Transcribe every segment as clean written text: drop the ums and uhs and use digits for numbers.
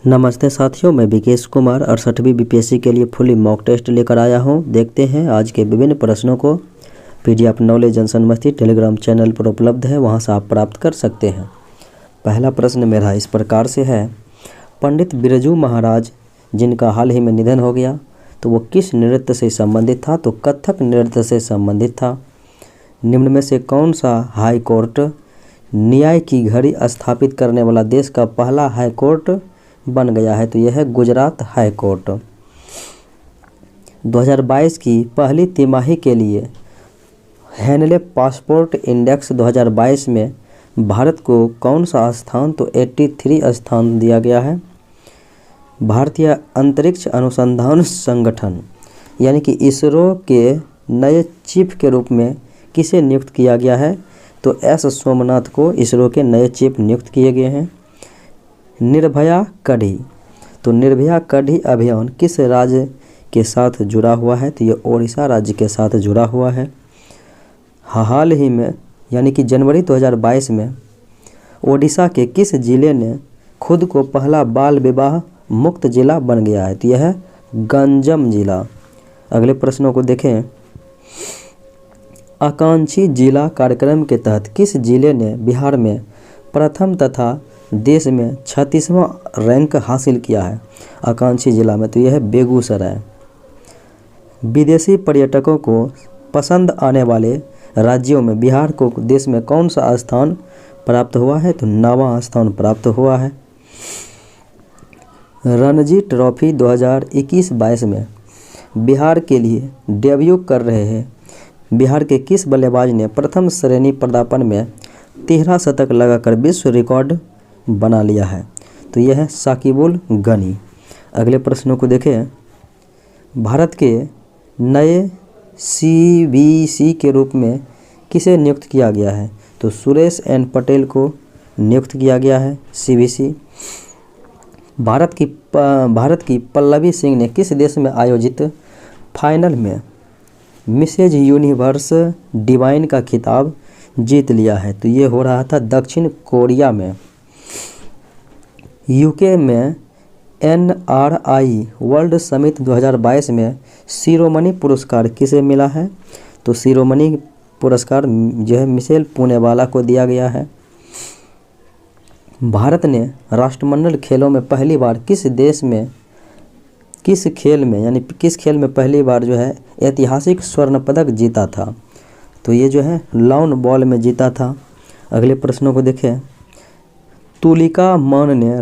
नमस्ते साथियों, मैं विकेश कुमार 68वीं बीपीएससी के लिए फुली मॉक टेस्ट लेकर आया हूं। देखते हैं आज के विभिन्न प्रश्नों को। पीडीएफ नॉलेज जंक्शन मस्ती टेलीग्राम चैनल पर उपलब्ध है, वहां से आप प्राप्त कर सकते हैं। पहला प्रश्न मेरा इस प्रकार से है, पंडित बिरजू महाराज जिनका हाल ही में निधन हो गया, तो वो किस नृत्य से संबंधित था? तो कथक नृत्य से संबंधित था। निम्न में से कौन सा हाई कोर्ट न्याय की घड़ी स्थापित करने वाला देश का पहला हाई कोर्ट बन गया है? तो यह है गुजरात हाई कोर्ट। 2022 की पहली तिमाही के लिए हैनले पासपोर्ट इंडेक्स 2022 में भारत को कौन सा स्थान? तो 83 स्थान दिया गया है। भारतीय अंतरिक्ष अनुसंधान संगठन यानी कि इसरो के नए चीफ के रूप में किसे नियुक्त किया गया है? तो एस सोमनाथ को इसरो के नए चीफ नियुक्त किए गए हैं। निर्भया कढ़ी, तो निर्भया कढ़ी अभियान किस राज्य के साथ जुड़ा हुआ है? तो ये ओडिशा राज्य के साथ जुड़ा हुआ है। हाल ही में यानी कि जनवरी 2022 में ओडिशा के किस जिले ने खुद को पहला बाल विवाह मुक्त जिला बन गया है? तो यह है गंजम जिला। अगले प्रश्नों को देखें। आकांक्षी जिला कार्यक्रम के तहत किस जिले ने बिहार में प्रथम तथा देश में 36वां रैंक हासिल किया है? आकांक्षी जिला में, तो यह है बेगूसराय। विदेशी पर्यटकों को पसंद आने वाले राज्यों में बिहार को देश में कौन सा स्थान प्राप्त हुआ है? तो 9वां स्थान प्राप्त हुआ है। रणजी ट्रॉफी 2021-22 में बिहार के लिए डेब्यू कर रहे हैं बिहार के किस बल्लेबाज ने प्रथम श्रेणी पदार्पण में 13 शतक लगाकर विश्व रिकॉर्ड बना लिया है? तो यह है साकिबुल गनी। अगले प्रश्नों को देखें। भारत के नए सीबीसी के रूप में किसे नियुक्त किया गया है? तो सुरेश एन पटेल को नियुक्त किया गया है सीबीसी। भारत की पल्लवी सिंह ने किस देश में आयोजित फाइनल में मिसेज यूनिवर्स डिवाइन का खिताब जीत लिया है? तो ये हो रहा था दक्षिण कोरिया में। यूके में NRI वर्ल्ड समिट 2022 में शिरोमणि पुरस्कार किसे मिला है? तो शिरोमणि पुरस्कार जो है मिशेल पुनेवाला को दिया गया है। भारत ने राष्ट्रमंडल खेलों में पहली बार किस खेल में पहली बार जो है ऐतिहासिक स्वर्ण पदक जीता था? तो ये जो है लॉन बॉल में जीता था। अगले प्रश्नों को देखें। तुलिका मान ने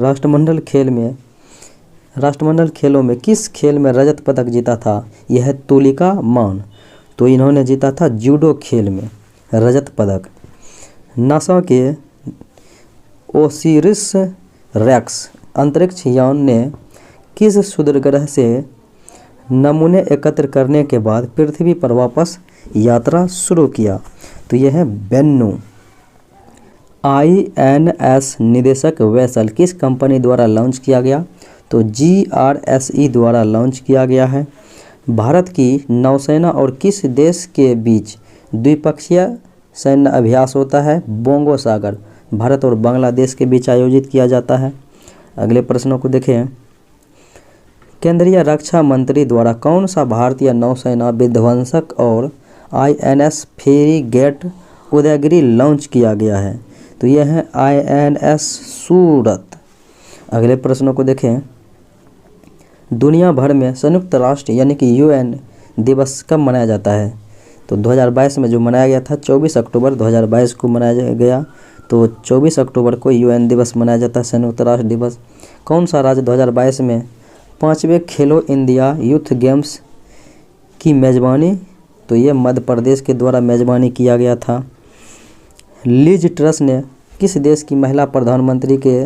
राष्ट्रमंडल खेलों में किस खेल में रजत पदक जीता था? यह है तुलिका मान, तो इन्होंने जीता था जूडो खेल में रजत पदक। नासा के ओसिरिस रेक्स अंतरिक्ष यान ने किस क्षुद्र ग्रह से नमूने एकत्र करने के बाद पृथ्वी पर वापस यात्रा शुरू किया? तो यह है बेन्नू। INS निदेशक वेसल किस कंपनी द्वारा लॉन्च किया गया? तो GRSE द्वारा लॉन्च किया गया है। भारत की नौसेना और किस देश के बीच द्विपक्षीय सैन्य अभ्यास होता है? बोंगो सागर भारत और बांग्लादेश के बीच आयोजित किया जाता है। अगले प्रश्नों को देखें। केंद्रीय रक्षा मंत्री द्वारा कौन सा भारतीय नौसेना विध्वंसक और INS फ्रीगेट उदयगिरी लॉन्च किया गया है? तो यह है INS सूरत। अगले प्रश्नों को देखें। दुनिया भर में संयुक्त राष्ट्र यानी कि UN दिवस कब मनाया जाता है? तो 2022 में जो मनाया गया था 24 अक्टूबर 2022 को मनाया गया। तो 24 अक्टूबर को UN दिवस मनाया जाता है, संयुक्त राष्ट्र दिवस। कौन सा राज्य 2022 में 5वें खेलो इंडिया यूथ गेम्स की मेज़बानी? तो ये मध्य प्रदेश के द्वारा मेज़बानी किया गया था। लिज ट्रस ने किस देश की महिला प्रधानमंत्री के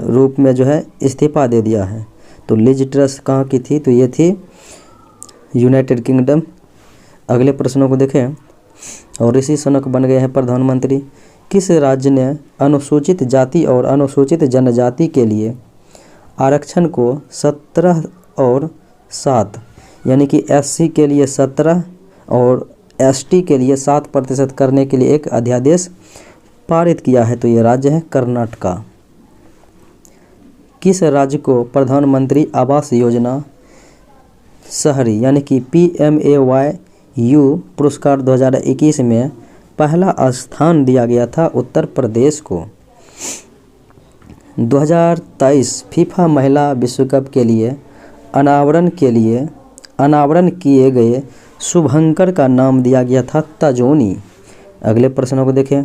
रूप में जो है इस्तीफा दे दिया है? तो लिज ट्रस कहाँ की थी? तो ये थी यूनाइटेड किंगडम। अगले प्रश्नों को देखें। और ऋषि सुनक बन गए हैं प्रधानमंत्री। किस राज्य ने अनुसूचित जाति और अनुसूचित जनजाति के लिए आरक्षण को 17 और 7 यानी कि SC के लिए 17 और ST के लिए 7% करने के लिए एक अध्यादेश पारित किया है? तो ये राज्य है कर्नाटका। किस राज्य को प्रधानमंत्री आवास योजना शहरी यानी कि PMAYU पुरस्कार 2021 में पहला स्थान दिया गया था? उत्तर प्रदेश को। 2023 फीफा महिला विश्व कप के लिए अनावरण किए गए शुभंकर का नाम दिया गया था तजोनी। अगले प्रश्नों को देखें।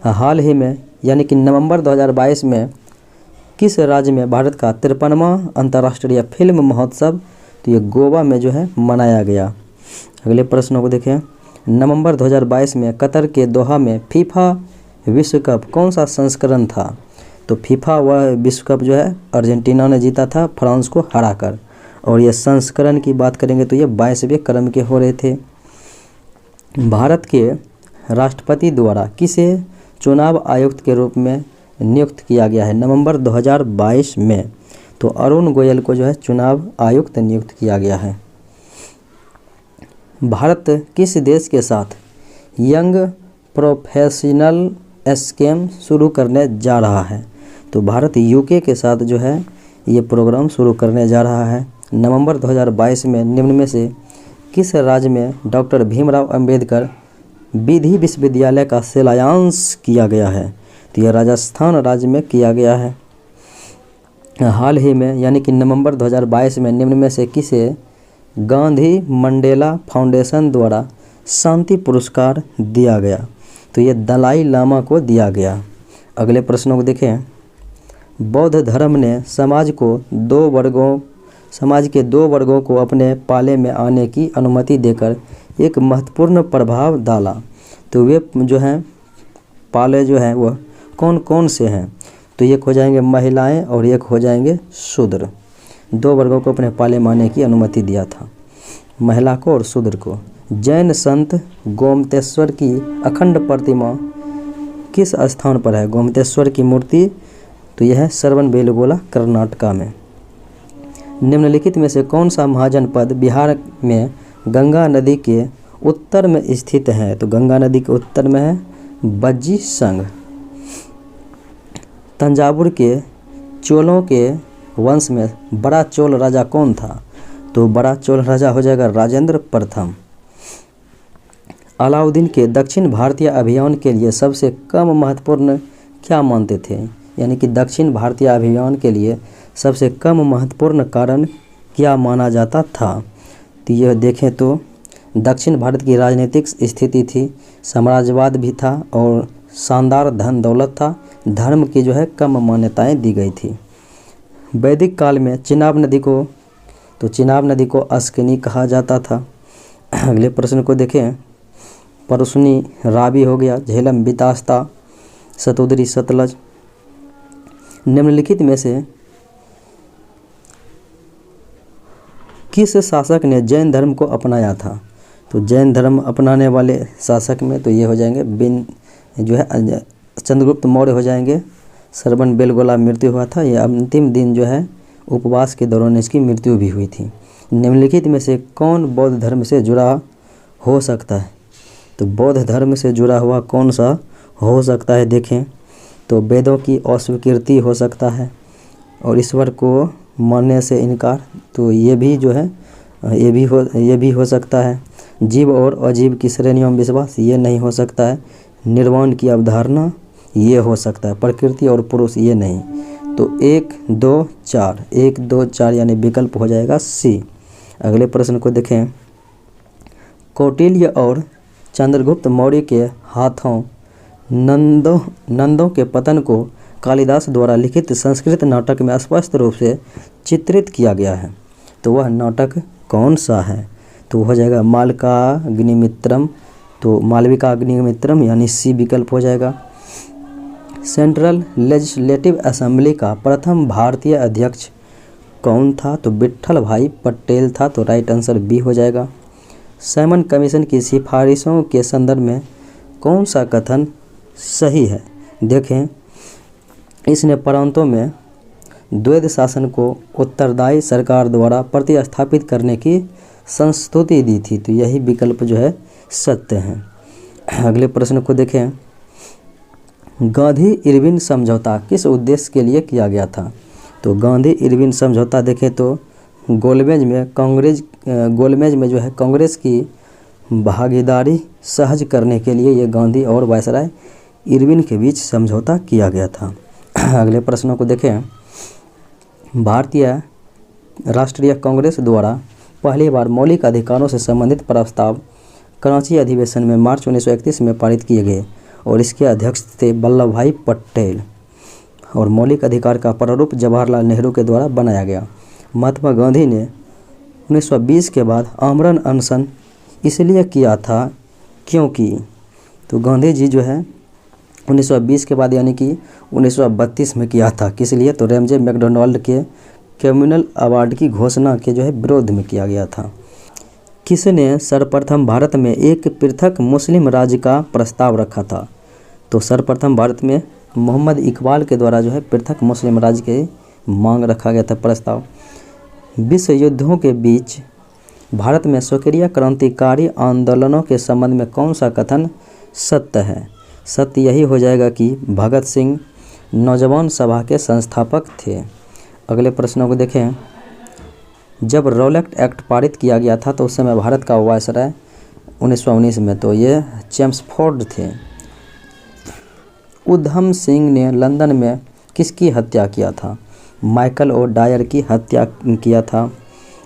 हाल ही में यानी कि नवंबर 2022 में किस राज्य में भारत का 53वां अंतर्राष्ट्रीय फिल्म महोत्सव, तो ये गोवा में जो है मनाया गया। अगले प्रश्नों को देखें। नवंबर 2022 में कतर के दोहा में फीफा विश्व कप कौन सा संस्करण था? तो फीफा वह विश्व कप जो है अर्जेंटीना ने जीता था फ्रांस को हराकर, और ये संस्करण की बात करेंगे तो ये 22वें क्रम के हो रहे थे। भारत के राष्ट्रपति द्वारा किसे चुनाव आयुक्त के रूप में नियुक्त किया गया है नवंबर 2022 में? तो अरुण गोयल को जो है चुनाव आयुक्त नियुक्त किया गया है। भारत किस देश के साथ यंग प्रोफेशनल स्कीम शुरू करने जा रहा है? तो भारत UK के साथ जो है ये प्रोग्राम शुरू करने जा रहा है। नवंबर 2022 में निम्न में से किस राज्य में डॉक्टर भीमराव अंबेडकर विधि विश्वविद्यालय का शिलान्यास किया गया है? तो यह राजस्थान राज्य में किया गया है। हाल ही में यानी कि नवंबर 2022 में निम्न में से किसे गांधी मंडेला फाउंडेशन द्वारा शांति पुरस्कार दिया गया? तो ये दलाई लामा को दिया गया। अगले प्रश्नों को देखें। बौद्ध धर्म ने समाज के दो वर्गों को अपने पाले में आने की अनुमति देकर एक महत्वपूर्ण प्रभाव डाला। तो वे जो हैं पाले जो हैं वह कौन कौन से हैं? तो एक हो जाएंगे महिलाएं और एक हो जाएंगे शूद्र। दो वर्गों को अपने पाले में आने की अनुमति दिया था, महिला को और शूद्र को। जैन संत गोमतेश्वर की अखंड प्रतिमा किस स्थान पर है? गोमतेश्वर की मूर्ति तो यह है श्रवणबेलगोला कर्नाटका में। निम्नलिखित में से कौन सा महाजनपद बिहार में गंगा नदी के उत्तर में स्थित है? तो गंगा नदी के उत्तर में है बज्जी संघ। तंजावुर के चोलों के वंश में बड़ा चोल राजा कौन था? तो बड़ा चोल राजा हो जाएगा राजेंद्र प्रथम। अलाउद्दीन के दक्षिण भारतीय अभियान के लिए सबसे कम महत्वपूर्ण क्या मानते थे? यानी कि दक्षिण भारतीय अभियान के लिए सबसे कम महत्वपूर्ण कारण क्या माना जाता था? तो यह देखें तो दक्षिण भारत की राजनीतिक स्थिति थी, साम्राज्यवाद भी था और शानदार धन दौलत था। धर्म की जो है कम मान्यताएं दी गई थी। वैदिक काल में चिनाब नदी को अस्किनी कहा जाता था। अगले प्रश्न को देखें। परसुनी रावी हो गया, झेलम बितास्ता, सतोदरी सतलज। निम्नलिखित में से किस शासक ने जैन धर्म को अपनाया था? तो जैन धर्म अपनाने वाले शासक में तो ये हो जाएंगे चंद्रगुप्त मौर्य हो जाएंगे। श्रवणबेलगोला मृत्यु हुआ था, ये अंतिम दिन जो है उपवास के दौरान इसकी मृत्यु भी हुई थी। निम्नलिखित में से कौन बौद्ध धर्म से जुड़ा हो सकता है? तो बौद्ध धर्म से जुड़ा हुआ कौन सा हो सकता है? देखें तो वेदों की अस्वीकृति हो सकता है और ईश्वर को मानने से इनकार, तो ये भी जो है ये भी हो सकता है। जीव और अजीव की श्रेणियों में विश्वास, ये नहीं हो सकता है। निर्वाण की अवधारणा, ये हो सकता है। प्रकृति और पुरुष, ये नहीं। तो 1 2 4 यानी विकल्प हो जाएगा सी। अगले प्रश्न को देखें। कौटिल्य और चंद्रगुप्त मौर्य के हाथों नंदों के पतन को कालिदास द्वारा लिखित संस्कृत नाटक में स्पष्ट रूप से चित्रित किया गया है। तो वह नाटक कौन सा है? तो हो जाएगा मालविका अग्निमित्रम। तो मालविका अग्निमित्रम यानी सी विकल्प हो जाएगा। सेंट्रल लेजिस्लेटिव असेंबली का प्रथम भारतीय अध्यक्ष कौन था? तो विट्ठल भाई पटेल था। तो राइट आंसर बी हो जाएगा। साइमन कमीशन की सिफारिशों के संदर्भ में कौन सा कथन सही है? देखें, इसने प्रांतों में द्वैध शासन को उत्तरदायी सरकार द्वारा प्रतिस्थापित करने की संस्तुति दी थी। तो यही विकल्प जो है सत्य है। अगले प्रश्न को देखें। गांधी इरविन समझौता किस उद्देश्य के लिए किया गया था? तो गांधी इरविन समझौता देखें तो गोलमेज में जो है कांग्रेस की भागीदारी सहज करने के लिए ये गांधी और वायसराय इरविन के बीच समझौता किया गया था। अगले प्रश्नों को देखें। भारतीय राष्ट्रीय कांग्रेस द्वारा पहली बार मौलिक अधिकारों से संबंधित प्रस्ताव कराची अधिवेशन में मार्च 1931 में पारित किए गए और इसके अध्यक्ष थे वल्लभ भाई पटेल और मौलिक अधिकार का प्रारूप जवाहरलाल नेहरू के द्वारा बनाया गया। महात्मा गांधी ने 1920 के बाद आमरण अनशन इसलिए किया था क्योंकि तो गांधी जी जो है 1920 के बाद यानी कि 1932 में किया था, किस लिए तो रेमजे मैकडोनाल्ड के कम्युनल अवार्ड की घोषणा के जो है विरोध में किया गया था। किसने सर्वप्रथम भारत में एक पृथक मुस्लिम राज्य का प्रस्ताव रखा था? तो सर्वप्रथम भारत में मोहम्मद इकबाल के द्वारा जो है पृथक मुस्लिम राज्य के मांग रखा गया था प्रस्ताव। विश्व युद्धों के बीच भारत में स्वकीय क्रांतिकारी आंदोलनों के संबंध में कौन सा कथन सत्य है? सत्य यही हो जाएगा कि भगत सिंह नौजवान सभा के संस्थापक थे। अगले प्रश्नों को देखें। जब रॉलेट एक्ट पारित किया गया था तो उस समय भारत का वायसराय 1919 में तो ये चेम्सफोर्ड थे। उधम सिंह ने लंदन में किसकी हत्या किया था? माइकल ओ डायर की हत्या किया था।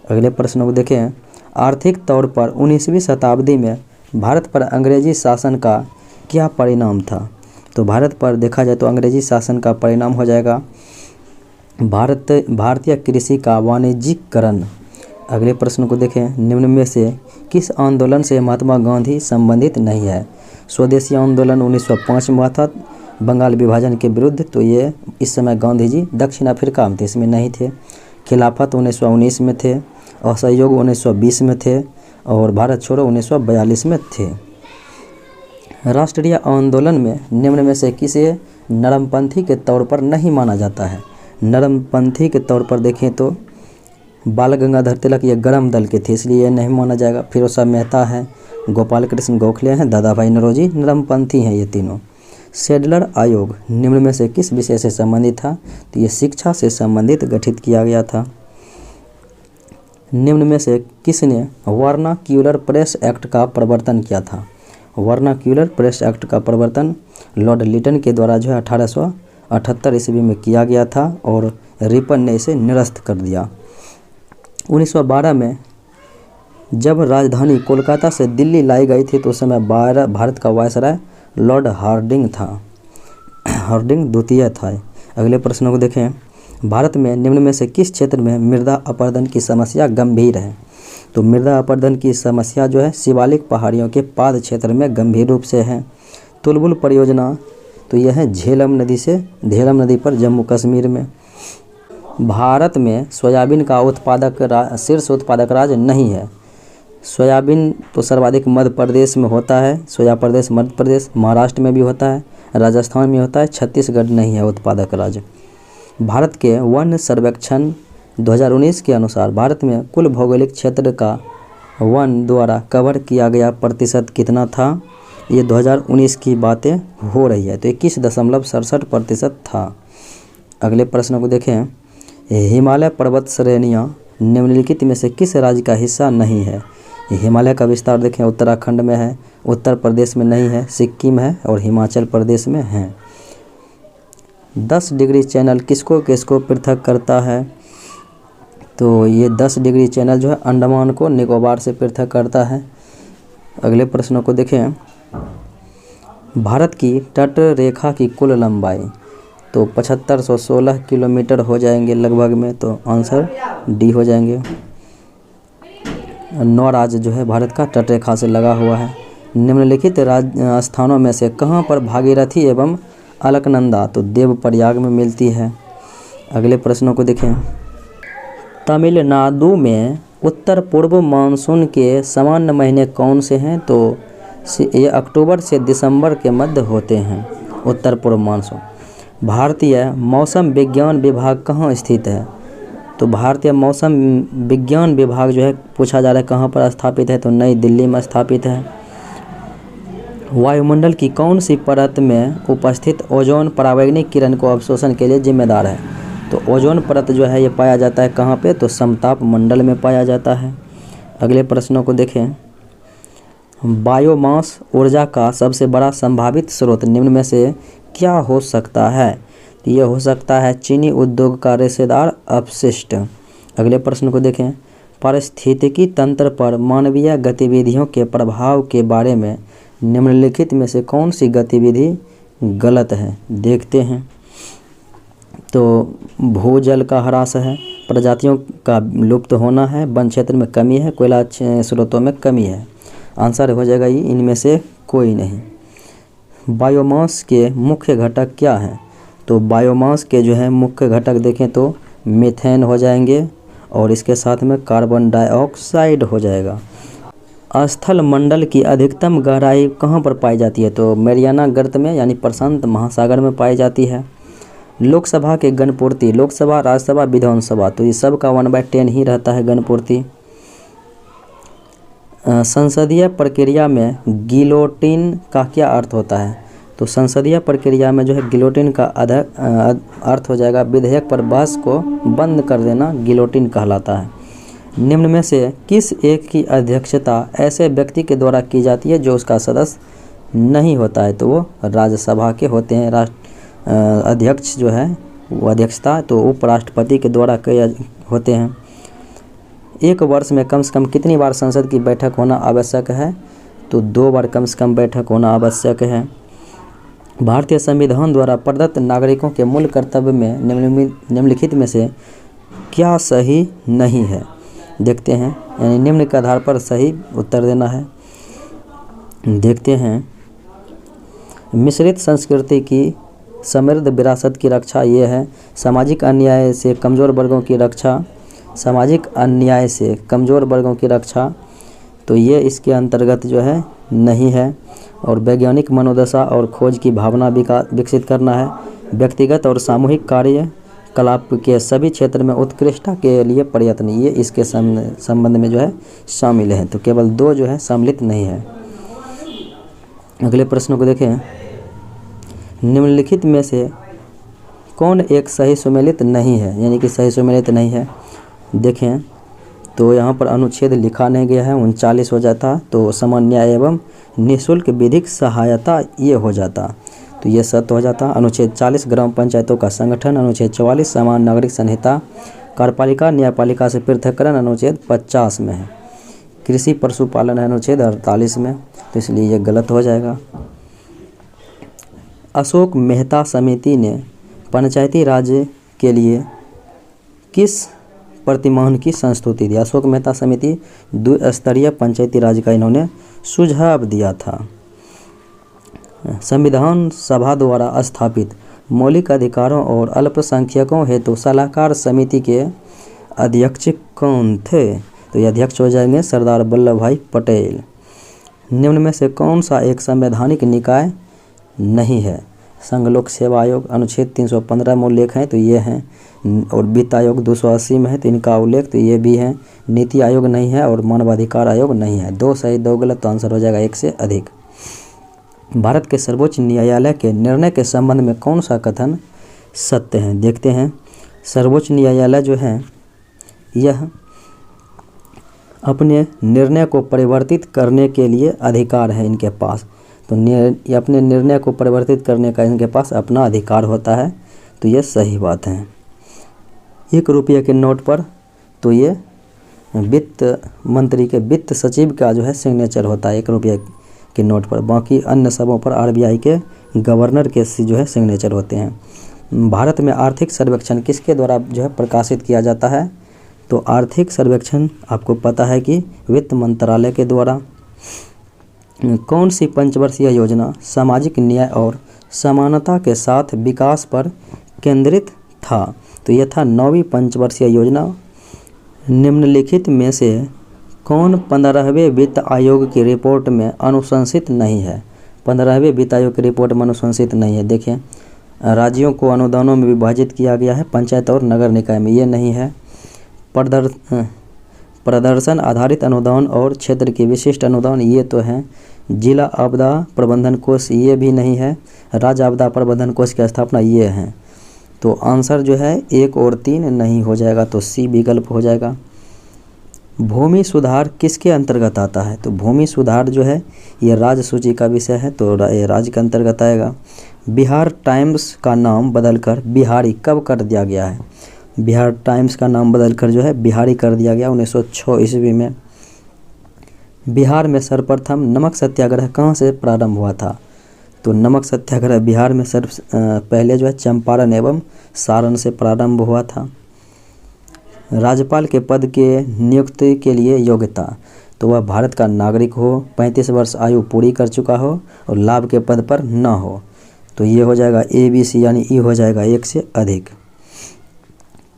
अगले प्रश्नों को देखें। आर्थिक तौर पर 19वीं शताब्दी में भारत पर अंग्रेजी शासन का क्या परिणाम था? तो भारत पर देखा जाए तो अंग्रेजी शासन का परिणाम हो जाएगा भारतीय कृषि का वाणिज्यिकरण। अगले प्रश्न को देखें। निम्न में से किस आंदोलन से महात्मा गांधी संबंधित नहीं है? स्वदेशी आंदोलन 1905 में हुआ था बंगाल विभाजन के विरुद्ध, तो ये इस समय गांधी जी दक्षिण अफ्रीका में थे, इसमें नहीं थे। खिलाफत 1919 में थे, असहयोग 1920 में थे और भारत छोड़ो 1942 में थे। राष्ट्रीय आंदोलन में निम्न में से किसे नरमपंथी के तौर पर नहीं माना जाता है? नरमपंथी के तौर पर देखें तो बाल गंगाधर तिलक ये गरम दल के थे, इसलिए ये नहीं माना जाएगा। फिरोज शाह मेहता है, गोपाल कृष्ण गोखले हैं, दादा भाई नौरोजी नरमपंथी हैं ये तीनों। सैडलर आयोग निम्न में से किस विषय से संबंधित था? तो ये शिक्षा से संबंधित गठित किया गया था। निम्न में से किसने वर्नाक्यूलर प्रेस एक्ट का प्रवर्तन किया था? वर्नाक्यूलर प्रेस एक्ट का प्रवर्तन लॉर्ड लिटन के द्वारा जो है 1878 ईस्वी में किया गया था और रिपन ने इसे निरस्त कर दिया। 1912 में जब राजधानी कोलकाता से दिल्ली लाई गई थी तो उस समय भारत का वायसराय लॉर्ड हार्डिंग था, हार्डिंग द्वितीय था। अगले प्रश्नों को देखें। भारत में निम्न में से किस क्षेत्र में मृदा अपरदन की समस्या गंभीर है? तो मृदा अपरदन की समस्या जो है शिवालिक पहाड़ियों के पाद क्षेत्र में गंभीर रूप से है। तुलबुल परियोजना तो यह है झेलम नदी पर जम्मू कश्मीर में। भारत में सोयाबीन का शीर्ष उत्पादक राज्य नहीं है। सोयाबीन तो सर्वाधिक मध्य प्रदेश में होता है, सोया प्रदेश मध्य प्रदेश, महाराष्ट्र में भी होता है, राजस्थान में होता है, छत्तीसगढ़ नहीं है उत्पादक राज्य। भारत के वन सर्वेक्षण 2019 के अनुसार भारत में कुल भौगोलिक क्षेत्र का वन द्वारा कवर किया गया प्रतिशत कितना था? ये 2019 की बातें हो रही है तो 21.67% था। अगले प्रश्न को देखें। हिमालय पर्वत श्रेणियाँ निम्नलिखित में से किस राज्य का हिस्सा नहीं है? हिमालय का विस्तार देखें उत्तराखंड में है, उत्तर प्रदेश में नहीं है, सिक्किम है और हिमाचल प्रदेश में है। 10 डिग्री चैनल किसको किसको पृथक करता है? तो ये 10 डिग्री चैनल जो है अंडमान को निकोबार से पृथक करता है। अगले प्रश्नों को देखें। भारत की तट रेखा की कुल लंबाई तो 7516 किलोमीटर हो जाएंगे लगभग में, तो आंसर डी हो जाएंगे। 9 राज्य जो है भारत का तट रेखा से लगा हुआ है। निम्नलिखित स्थानों में से कहाँ पर भागीरथी एवं अलकनंदा तो देवप्रयाग में मिलती है। अगले प्रश्नों को देखें। तमिलनाडु में उत्तर पूर्व मानसून के सामान्य महीने कौन से हैं? तो ये अक्टूबर से दिसंबर के मध्य होते हैं उत्तर पूर्व मानसून। भारतीय मौसम विज्ञान विभाग कहाँ स्थित है? तो भारतीय मौसम विज्ञान विभाग जो है पूछा जा रहा है कहाँ पर स्थापित है? तो नई दिल्ली में स्थापित है। वायुमंडल की कौन सी परत में उपस्थित ओजोन पराबैंगनी किरण को अवशोषण के लिए जिम्मेदार है? तो ओजोन परत जो है ये पाया जाता है कहाँ पे, तो समताप मंडल में पाया जाता है। अगले प्रश्नों को देखें। बायोमास ऊर्जा का सबसे बड़ा संभावित स्रोत निम्न में से क्या हो सकता है? तो ये हो सकता है चीनी उद्योग का रेशेदार अपशिष्ट। अगले प्रश्न को देखें। पारिस्थितिकी तंत्र पर मानवीय गतिविधियों के प्रभाव के बारे में निम्नलिखित में से कौन सी गतिविधि गलत है? देखते हैं। तो भूजल का ह्रास है, प्रजातियों का लुप्त होना है, वन क्षेत्र में कमी है, कोयला स्रोतों में कमी है। आंसर हो जाएगा ये इनमें से कोई नहीं। बायोमास के मुख्य घटक क्या हैं? तो बायोमास के जो है मुख्य घटक देखें तो मीथेन हो जाएंगे और इसके साथ में कार्बन डाइऑक्साइड हो जाएगा। स्थल मंडल की अधिकतम गहराई कहाँ पर पाई जाती है? तो मैरियाना गर्त में यानी प्रशांत महासागर में पाई जाती है। लोकसभा के गणपूर्ति, लोकसभा, राज्यसभा, विधानसभा, तो ये सब का 1/10 ही रहता है गणपूर्ति। संसदीय प्रक्रिया में गिलोटिन का क्या अर्थ होता है? तो संसदीय प्रक्रिया में जो है गिलोटिन का अर्थ हो जाएगा विधेयक पर बहस को बंद कर देना, गिलोटिन कहलाता है। निम्न में से किस एक की अध्यक्षता ऐसे व्यक्ति के द्वारा की जाती है जो उसका सदस्य नहीं होता है? तो वो राज्यसभा के होते हैं। अध्यक्ष जो है वो अध्यक्षता तो उपराष्ट्रपति के द्वारा होते हैं। एक वर्ष में कम से कम कितनी बार संसद की बैठक होना आवश्यक है? तो 2 बार कम से कम बैठक होना आवश्यक है। भारतीय संविधान द्वारा प्रदत्त नागरिकों के मूल कर्तव्य में निम्नलिखित में से क्या सही नहीं है? देखते हैं, यानी निम्न के आधार पर सही उत्तर देना है। देखते हैं। मिश्रित संस्कृति की समृद्ध विरासत की रक्षा ये है। सामाजिक अन्याय से कमज़ोर वर्गों की रक्षा, सामाजिक अन्याय से कमज़ोर वर्गों की रक्षा, तो ये इसके अंतर्गत जो है नहीं है। और वैज्ञानिक मनोदशा और खोज की भावना विकसित करना है। व्यक्तिगत और सामूहिक कार्य कलाप के सभी क्षेत्र में उत्कृष्टता के लिए प्रयत्न, ये इसके संबंध में जो है शामिल है। तो केवल 2 जो है सम्मिलित नहीं है। अगले प्रश्न को देखें। निम्नलिखित में से कौन एक सही सुमेलित नहीं है, यानी कि सही सुमेलित नहीं है? देखें तो यहाँ पर अनुच्छेद लिखा नहीं गया है, 39 हो जाता, तो समान न्याय एवं निःशुल्क विधिक सहायता ये हो जाता, तो ये सत्य हो जाता। अनुच्छेद 40 ग्राम पंचायतों का संगठन, अनुच्छेद 44 समान नागरिक संहिता, कार्यपालिका न्यायपालिका से पृथक्करण अनुच्छेद 50 में है। कृषि पशुपालन है अनुच्छेद 48 में, तो इसलिए ये गलत हो जाएगा। अशोक मेहता समिति ने पंचायती राज के लिए किस प्रतिमान की संस्तुति दी? अशोक मेहता समिति द्विस्तरीय पंचायती राज का इन्होंने सुझाव दिया था। संविधान सभा द्वारा स्थापित मौलिक अधिकारों और अल्पसंख्यकों हेतु सलाहकार समिति के अध्यक्ष कौन थे? तो ये अध्यक्ष हो जाएंगे सरदार वल्लभ भाई पटेल। निम्न में से कौन सा एक संवैधानिक निकाय नहीं है? संघ लोक सेवा आयोग अनुच्छेद 315 में उल्लेख है, तो ये हैं। और वित्त आयोग 280 में है, तो इनका उल्लेख, तो ये भी है। नीति आयोग नहीं है और मानवाधिकार आयोग नहीं है। 2 सही 2 गलत, तो आंसर हो जाएगा 1 से अधिक। भारत के सर्वोच्च न्यायालय के निर्णय के संबंध में कौन सा कथन सत्य है? देखते हैं। सर्वोच्च न्यायालय जो है यह अपने निर्णय को परिवर्तित करने के लिए अधिकार है इनके पास, तो ये अपने निर्णय को परिवर्तित करने का इनके पास अपना अधिकार होता है, तो ये सही बात है। 1 रुपये के नोट पर तो ये वित्त मंत्री के वित्त सचिव का जो है सिग्नेचर होता है 1 रुपये के नोट पर। बाकी अन्य सबों पर RBI के गवर्नर के जो है सिग्नेचर होते हैं। भारत में आर्थिक सर्वेक्षण किसके द्वारा जो है प्रकाशित किया जाता है? तो आर्थिक सर्वेक्षण आपको पता है कि वित्त मंत्रालय के द्वारा। कौन सी पंचवर्षीय योजना सामाजिक न्याय और समानता के साथ विकास पर केंद्रित था? तो यह था 9वीं पंचवर्षीय योजना। निम्नलिखित में से कौन 15वें वित्त आयोग की रिपोर्ट में अनुशंसित नहीं है? 15वें वित्त आयोग की रिपोर्ट में अनुशंसित नहीं है। देखें, राज्यों को अनुदानों में विभाजित किया गया है, पंचायत और नगर निकाय में, ये नहीं है। प्रदर्शन आधारित अनुदान और क्षेत्र के विशिष्ट अनुदान, ये तो हैं। जिला आपदा प्रबंधन कोष, ये भी नहीं है। राज्य आपदा प्रबंधन कोष की स्थापना, ये हैं। तो आंसर जो है 1 और 3 नहीं हो जाएगा, तो सी विकल्प हो जाएगा। भूमि सुधार किसके अंतर्गत आता है? तो भूमि सुधार जो है ये राज्य सूची का विषय है, तो ये राज्य के अंतर्गत आएगा। बिहार टाइम्स का नाम बदलकर बिहारी कब कर दिया गया है? बिहार टाइम्स का नाम बदलकर जो है बिहारी कर दिया गया 1906 ईस्वी में। बिहार में सर्वप्रथम नमक सत्याग्रह कहाँ से प्रारंभ हुआ था? तो नमक सत्याग्रह बिहार में पहले जो है चंपारण एवं सारण से प्रारंभ हुआ था। राज्यपाल के पद के नियुक्ति के लिए योग्यता, तो वह भारत का नागरिक हो, 35 वर्ष आयु पूरी कर चुका हो और लाभ के पद पर न हो। तो ये हो जाएगा ए बी सी, यानी ई हो जाएगा 1 से अधिक।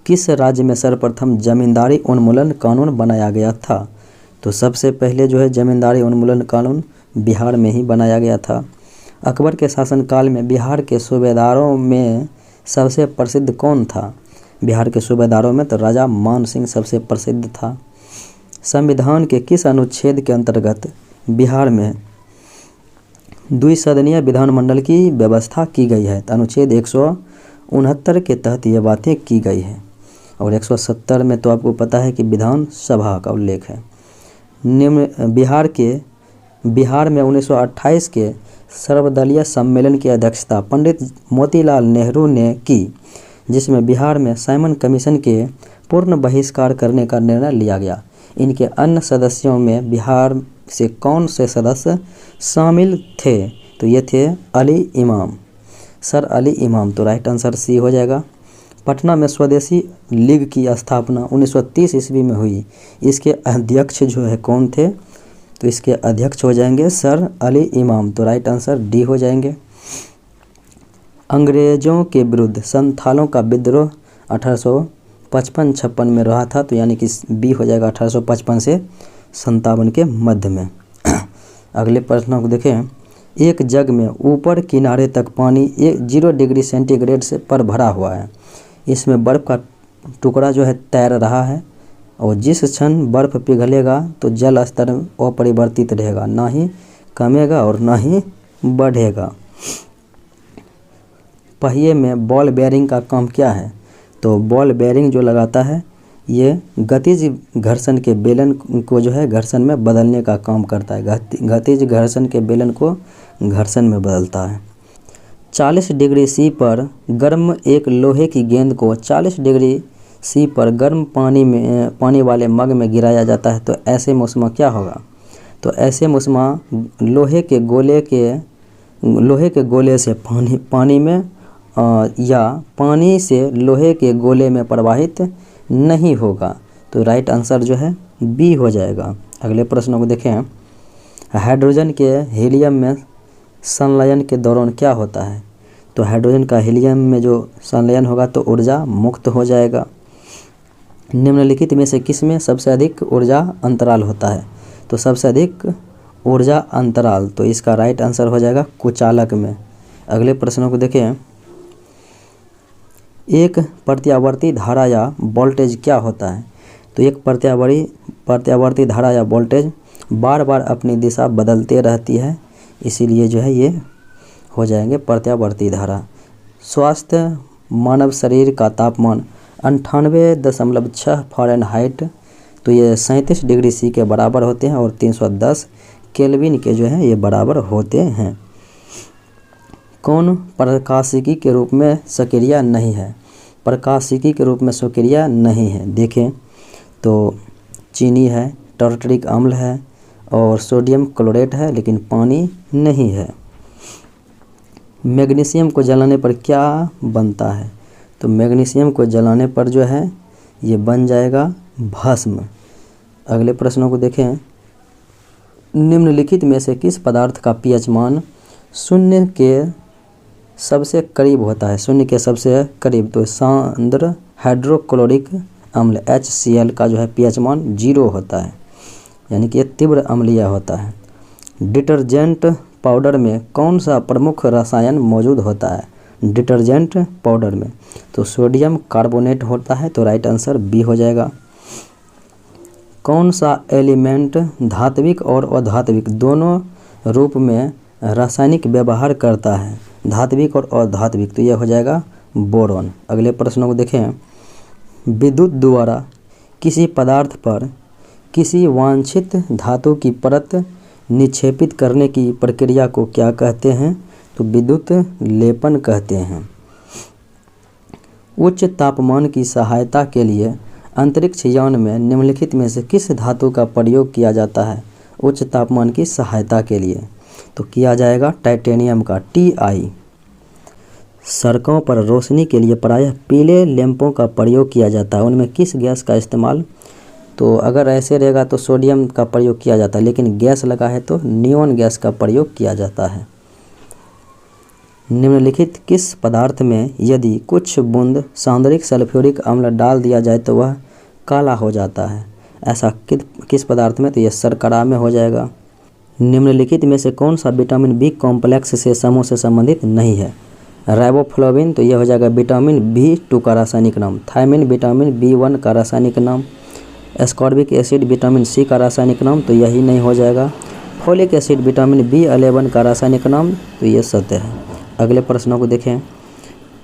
किस राज्य में सर्वप्रथम जमींदारी उन्मूलन कानून बनाया गया था? तो सबसे पहले जो है जमींदारी उन्मूलन कानून बिहार में ही बनाया गया था। अकबर के शासनकाल में बिहार के सूबेदारों में सबसे प्रसिद्ध कौन था? बिहार के सूबेदारों में तो राजा मान सिंह सबसे प्रसिद्ध था। संविधान के किस अनुच्छेद के अंतर्गत बिहार में द्विसदनीय विधानमंडल की व्यवस्था की गई है? तो अनुच्छेद 169 के तहत ये बातें की गई है, और 170 में तो आपको पता है कि विधानसभा का उल्लेख है। निम्न बिहार में 1928 के सर्वदलीय सम्मेलन की अध्यक्षता पंडित मोतीलाल नेहरू ने की, जिसमें बिहार में साइमन कमीशन के पूर्ण बहिष्कार करने का निर्णय लिया गया। इनके अन्य सदस्यों में बिहार से कौन से सदस्य शामिल थे? तो ये थे अली इमाम, सर अली इमाम। तो राइट आंसर सी हो जाएगा। पटना में स्वदेशी लीग की स्थापना 1930 ईस्वी में हुई। इसके अध्यक्ष जो है कौन थे? तो इसके अध्यक्ष हो जाएंगे सर अली इमाम। तो राइट आंसर डी हो जाएंगे। अंग्रेजों के विरुद्ध संथालों का विद्रोह 1855-56 में रहा था, तो यानी कि बी हो जाएगा 1855 से 57 के मध्य में। अगले प्रश्नों को देखें। एक जग में ऊपर किनारे तक पानी 0 डिग्री सेंटीग्रेड से पर भरा हुआ है। इसमें बर्फ़ का टुकड़ा जो है तैर रहा है, और जिस क्षण बर्फ़ पिघलेगा तो जल स्तर अपरिवर्तित रहेगा, ना ही कमेगा और ना ही बढ़ेगा। पहिए में बॉल बेयरिंग का काम क्या है? तो बॉल बेयरिंग जो लगाता है ये गतिज घर्षण के बेलन को जो है घर्षण में बदलने का काम करता है। गतिज घर्षण के बेलन को घर्षण में बदलता है। 40 डिग्री सी पर गर्म एक लोहे की गेंद को 40 डिग्री सी पर गर्म पानी वाले मग में गिराया जाता है, तो ऐसे मौसम क्या होगा? तो ऐसे मौसम लोहे के गोले से पानी में या पानी से लोहे के गोले में प्रवाहित नहीं होगा। तो राइट आंसर जो है बी हो जाएगा। अगले प्रश्नों को देखें। हाइड्रोजन के हीलियम में संलयन के दौरान क्या होता है? तो हाइड्रोजन का हीलियम में जो संलयन होगा तो ऊर्जा मुक्त हो जाएगा। निम्नलिखित में से किस में सबसे अधिक ऊर्जा अंतराल होता है? तो सबसे अधिक ऊर्जा अंतराल, तो इसका राइट आंसर हो जाएगा कुचालक में। अगले प्रश्नों को देखें। एक प्रत्यावर्ती धारा या वोल्टेज क्या होता है? तो एक प्रत्यावर्ती धारा या वोल्टेज बार बार अपनी दिशा बदलते रहती है, इसीलिए जो है ये हो जाएंगे प्रत्यावर्ती धारा। स्वास्थ्य मानव शरीर का तापमान 98.6 फ़ारेनहाइट, तो ये 37 डिग्री सी के बराबर होते हैं, और 310 केल्विन के जो है ये बराबर होते हैं। कौन प्रकाशिकी के रूप में सक्रिय नहीं है? प्रकाशिकी के रूप में सक्रिय नहीं है, देखें तो चीनी है, टार्टरिक अम्ल है और सोडियम क्लोरेट है, लेकिन पानी नहीं है। मैग्नीशियम को जलाने पर क्या बनता है? तो मैग्नीशियम को जलाने पर जो है ये बन जाएगा भस्म। अगले प्रश्नों को देखें। निम्नलिखित में से किस पदार्थ का पीएच मान शून्य के सबसे करीब होता है? शून्य के सबसे करीब, तो सांद्र हाइड्रोक्लोरिक अम्ल HCl का जो है पीएच मान 0 होता है, यानी कि ये तीव्र अम्लीय होता है। डिटर्जेंट पाउडर में कौन सा प्रमुख रसायन मौजूद होता है? डिटर्जेंट पाउडर में तो सोडियम कार्बोनेट होता है, तो राइट आंसर बी हो जाएगा। कौन सा एलिमेंट धात्विक और अधात्विक दोनों रूप में रासायनिक व्यवहार करता है? धात्विक और अधात्विक, तो यह हो जाएगा बोरॉन। अगले प्रश्नों को देखें, विद्युत द्वारा किसी पदार्थ पर किसी वांछित धातु की परत निक्षेपित करने की प्रक्रिया को क्या कहते हैं? तो विद्युत लेपन कहते हैं। उच्च तापमान की सहायता के लिए अंतरिक्ष यान में निम्नलिखित में से किस धातु का प्रयोग किया जाता है? उच्च तापमान की सहायता के लिए तो किया जाएगा टाइटेनियम का, Ti। सड़कों पर रोशनी के लिए प्रायः पीले लैंपों का प्रयोग किया जाता है, उनमें किस गैस का इस्तेमाल? तो अगर ऐसे रहेगा तो सोडियम का प्रयोग किया जाता है, लेकिन गैस लगा है तो नियॉन गैस का प्रयोग किया जाता है। निम्नलिखित किस पदार्थ में यदि कुछ बूंद सांद्रिक सल्फ्यूरिक अम्ल डाल दिया जाए तो वह काला हो जाता है? ऐसा किस पदार्थ में? तो यह शर्करा में हो जाएगा। निम्नलिखित में से कौन सा विटामिन बी कॉम्प्लेक्स से समूह से संबंधित नहीं है? राइबोफ्लाविन, तो यह हो जाएगा विटामिन B2 का रासायनिक नाम। थायमिन विटामिन B1 का रासायनिक नाम। एस्कॉर्बिक एसिड विटामिन C का रासायनिक नाम, तो यही नहीं हो जाएगा। फोलिक एसिड विटामिन B11 का रासायनिक नाम, तो ये सत्य है। अगले प्रश्नों को देखें,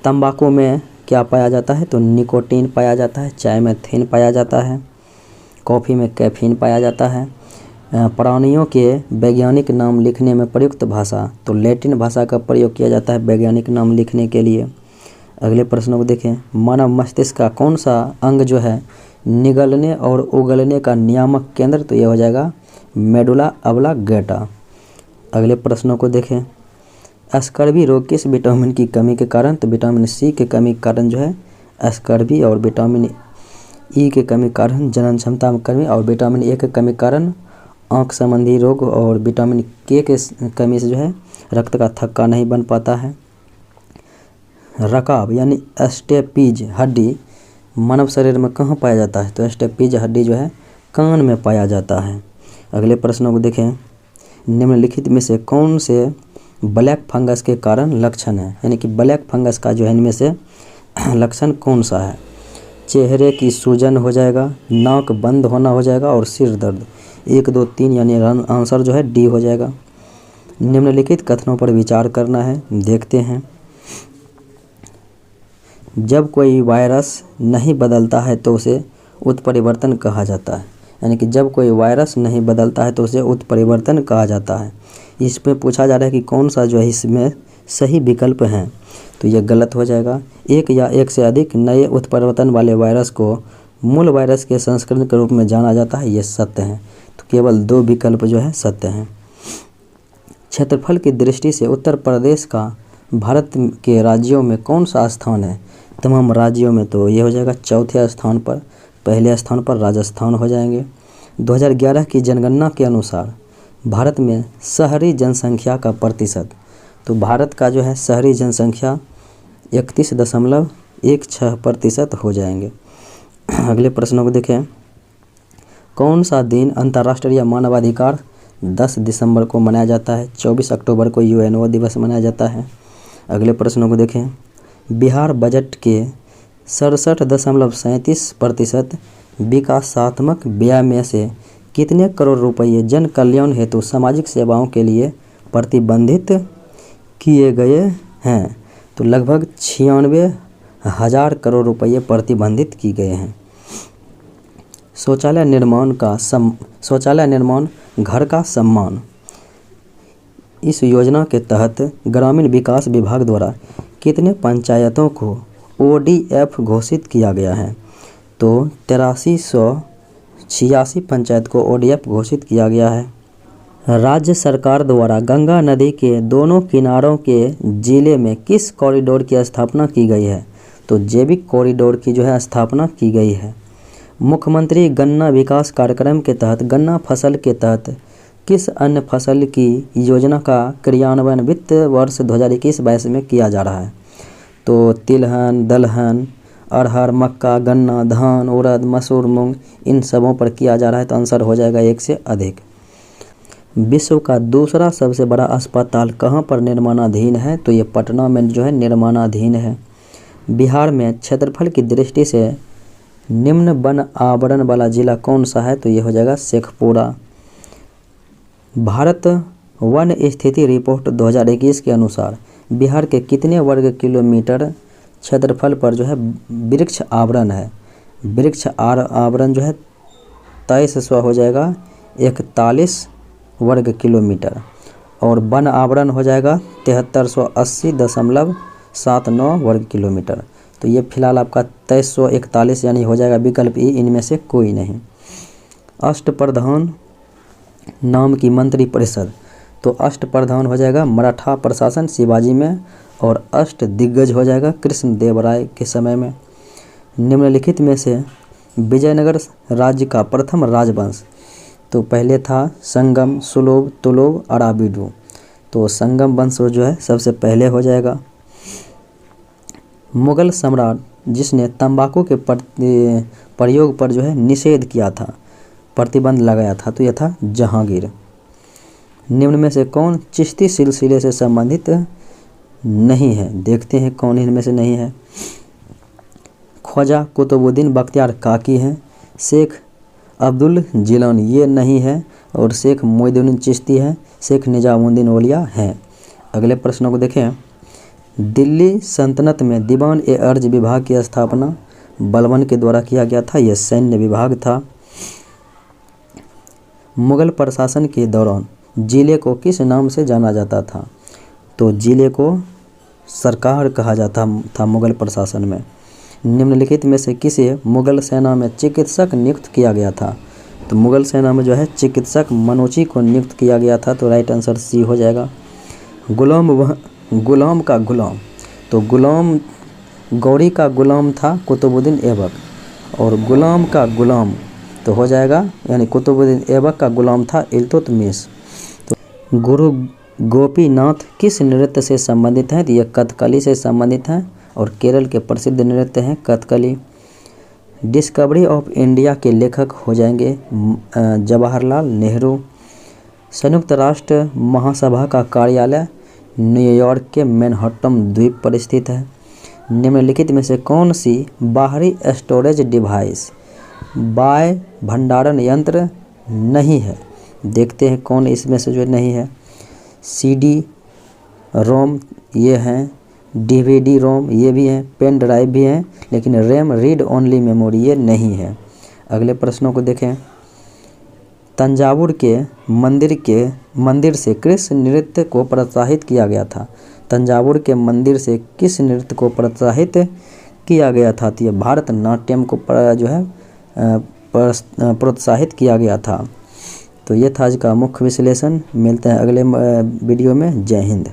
तंबाकू में क्या पाया जाता है? तो निकोटीन पाया जाता है। चाय में थीन पाया जाता है। कॉफ़ी में कैफीन पाया जाता है। प्राणियों के वैज्ञानिक नाम लिखने में प्रयुक्त भाषा, तो लैटिन भाषा का प्रयोग किया जाता है वैज्ञानिक नाम लिखने के लिए। अगले प्रश्नों को देखें, मानव मस्तिष्क का कौन सा अंग जो है निगलने और उगलने का नियामक केंद्र? तो यह हो जाएगा मेडुला ऑब्लांगेटा। अगले प्रश्नों को देखें, स्कर्वी रोग किस विटामिन की कमी के कारण? तो विटामिन C के कमी के कारण जो है स्कर्वी, और विटामिन E के कमी के कारण जनन क्षमता में कमी, और विटामिन A के कमी के कारण आँख संबंधी रोग, और विटामिन K के कमी से जो है रक्त का थक्का नहीं बन पाता है। रकाब यानी स्टेपीज हड्डी मानव शरीर में कहाँ पाया जाता है? तो स्टेपीज हड्डी जो है कान में पाया जाता है। अगले प्रश्नों को देखें, निम्नलिखित में से कौन से ब्लैक फंगस के कारण लक्षण है? यानी कि ब्लैक फंगस का जो है इनमें से लक्षण कौन सा है? चेहरे की सूजन हो जाएगा, नाक बंद होना हो जाएगा, और सिर दर्द। 1, 2, 3 यानी आंसर जो है D हो जाएगा। निम्नलिखित कथनों पर विचार करना है, देखते हैं। जब कोई वायरस नहीं बदलता है तो उसे उत्परिवर्तन कहा जाता है। यानी कि जब कोई वायरस नहीं बदलता है तो उसे उत्परिवर्तन कहा जाता है। इसमें पूछा जा रहा है कि कौन सा जो है इसमें सही विकल्प हैं, तो यह गलत हो जाएगा। एक या एक से अधिक नए उत्परिवर्तन वाले वायरस को मूल वायरस के संस्करण के रूप में जाना जाता है, ये सत्य है। तो केवल 2 विकल्प जो है सत्य हैं। क्षेत्रफल की दृष्टि से उत्तर प्रदेश का भारत के राज्यों में कौन सा स्थान है? तमाम राज्यों में, तो ये हो जाएगा चौथे स्थान पर। पहले स्थान पर राजस्थान हो जाएंगे। 2011 की जनगणना के अनुसार भारत में शहरी जनसंख्या का प्रतिशत, तो भारत का जो है शहरी जनसंख्या 31.16% हो जाएंगे। अगले प्रश्नों को देखें, कौन सा दिन अंतर्राष्ट्रीय मानवाधिकार 10 दिसंबर को मनाया जाता है? 24 अक्टूबर को UNO दिवस मनाया जाता है। अगले प्रश्नों को देखें, बिहार बजट के 67.37% विकासात्मक व्यय में से कितने करोड़ रुपये जन कल्याण हेतु सामाजिक सेवाओं के लिए प्रतिबंधित किए गए हैं? तो लगभग 96,000 करोड़ रुपये प्रतिबंधित किए गए हैं। शौचालय निर्माण घर का सम्मान, इस योजना के तहत ग्रामीण विकास विभाग द्वारा कितने पंचायतों को ODF घोषित किया गया है? तो 8386 पंचायत को ODF घोषित किया गया है। राज्य सरकार द्वारा गंगा नदी के दोनों किनारों के जिले में किस कॉरिडोर की स्थापना की गई है? तो जैविक कॉरिडोर की जो है स्थापना की गई है। मुख्यमंत्री गन्ना विकास कार्यक्रम के तहत गन्ना फसल के तहत किस अन्य फसल की योजना का क्रियान्वयन वित्त वर्ष 2021-22 में किया जा रहा है? तो तिलहन, दलहन, अरहर, मक्का, गन्ना, धान, उड़द, मसूर, मूंग, इन सबों पर किया जा रहा है। तो आंसर हो जाएगा 1 से अधिक। विश्व का दूसरा सबसे बड़ा अस्पताल कहाँ पर निर्माणाधीन है? तो ये पटना में जो है निर्माणाधीन है। बिहार में क्षेत्रफल की दृष्टि से निम्न वन आवरण वाला जिला कौन सा है? तो ये हो जाएगा शेखपुरा। भारत वन स्थिति रिपोर्ट 2021 के अनुसार बिहार के कितने वर्ग किलोमीटर क्षेत्रफल पर जो है वृक्ष आवरण है, वृक्ष आवरण जो है 2300 हो जाएगा 41 वर्ग किलोमीटर, और वन आवरण हो जाएगा 7380.79 वर्ग किलोमीटर। तो ये फिलहाल आपका 2341 यानी हो जाएगा विकल्प ई, इनमें से कोई नहीं। अष्टप्रधान नाम की मंत्री परिषद, तो अष्टप्रधान हो जाएगा मराठा प्रशासन शिवाजी में, और अष्ट दिग्गज हो जाएगा कृष्णदेवराय के समय में। निम्नलिखित में से विजयनगर राज्य का प्रथम राजवंश, तो पहले था संगम, सुलभ, तुलुभ, अराबिडु। तो संगम वंश जो है सबसे पहले हो जाएगा। मुगल सम्राट जिसने तंबाकू के प्रयोग पर जो है निषेध किया था, प्रतिबंध लगाया था, तो यह था जहांगीर। निम्न में से कौन चिश्ती सिलसिले से संबंधित नहीं है, देखते हैं कौन इनमें से नहीं है। ख्वाजा कुतुबुद्दीन बख्तियार काकी हैं, शेख अब्दुल जिलानी ये नहीं है, और शेख मोइनुद्दीन चिश्ती है, शेख निजामुद्दीन औलिया हैं। अगले प्रश्नों को देखें। दिल्ली सल्तनत में दीवान ए अर्ज विभाग की स्थापना बलबन के द्वारा किया गया था, यह सैन्य विभाग था। मुगल प्रशासन के दौरान जिले को किस नाम से जाना जाता था, तो जिले को सरकार कहा जाता था मुगल प्रशासन में। निम्नलिखित में से किसे मुगल सेना में चिकित्सक नियुक्त किया गया था, तो मुगल सेना में जो है चिकित्सक मनोची को नियुक्त किया गया था, तो राइट आंसर सी हो जाएगा। गुलाम का गुलाम, तो गुलाम गौरी का गुलाम था कुतुबुद्दीन ऐबक, और गुलाम का गुलाम तो हो जाएगा यानी कुतुबुद्दीन ऐबक का गुलाम था इल्तुतमिश। तो गुरु गोपीनाथ किस नृत्य से संबंधित हैं, तो यह कथकली से संबंधित हैं, और केरल के प्रसिद्ध नृत्य हैं कथकली। डिस्कवरी ऑफ इंडिया के लेखक हो जाएंगे जवाहरलाल नेहरू। संयुक्त राष्ट्र महासभा का कार्यालय न्यूयॉर्क के मैनहट्टन द्वीप पर स्थित है। निम्नलिखित में से कौन सी बाहरी स्टोरेज डिवाइस बाह्य भंडारण यंत्र नहीं है, देखते हैं कौन इसमें से जो नहीं है। CD रोम ये हैं, DVD रोम ये भी हैं, पेन ड्राइव भी हैं, लेकिन रैम रीड ओनली मेमोरी ये नहीं है। अगले प्रश्नों को देखें। तंजावुर के मंदिर से किस नृत्य को प्रोत्साहित किया गया था, तंजावुर के मंदिर से किस नृत्य को प्रोत्साहित किया गया था, तो यह भारतनाट्यम को जो है प्रोत्साहित किया गया था। तो ये था आज का मुख्य विश्लेषण। मिलते हैं अगले वीडियो में। जय हिंद।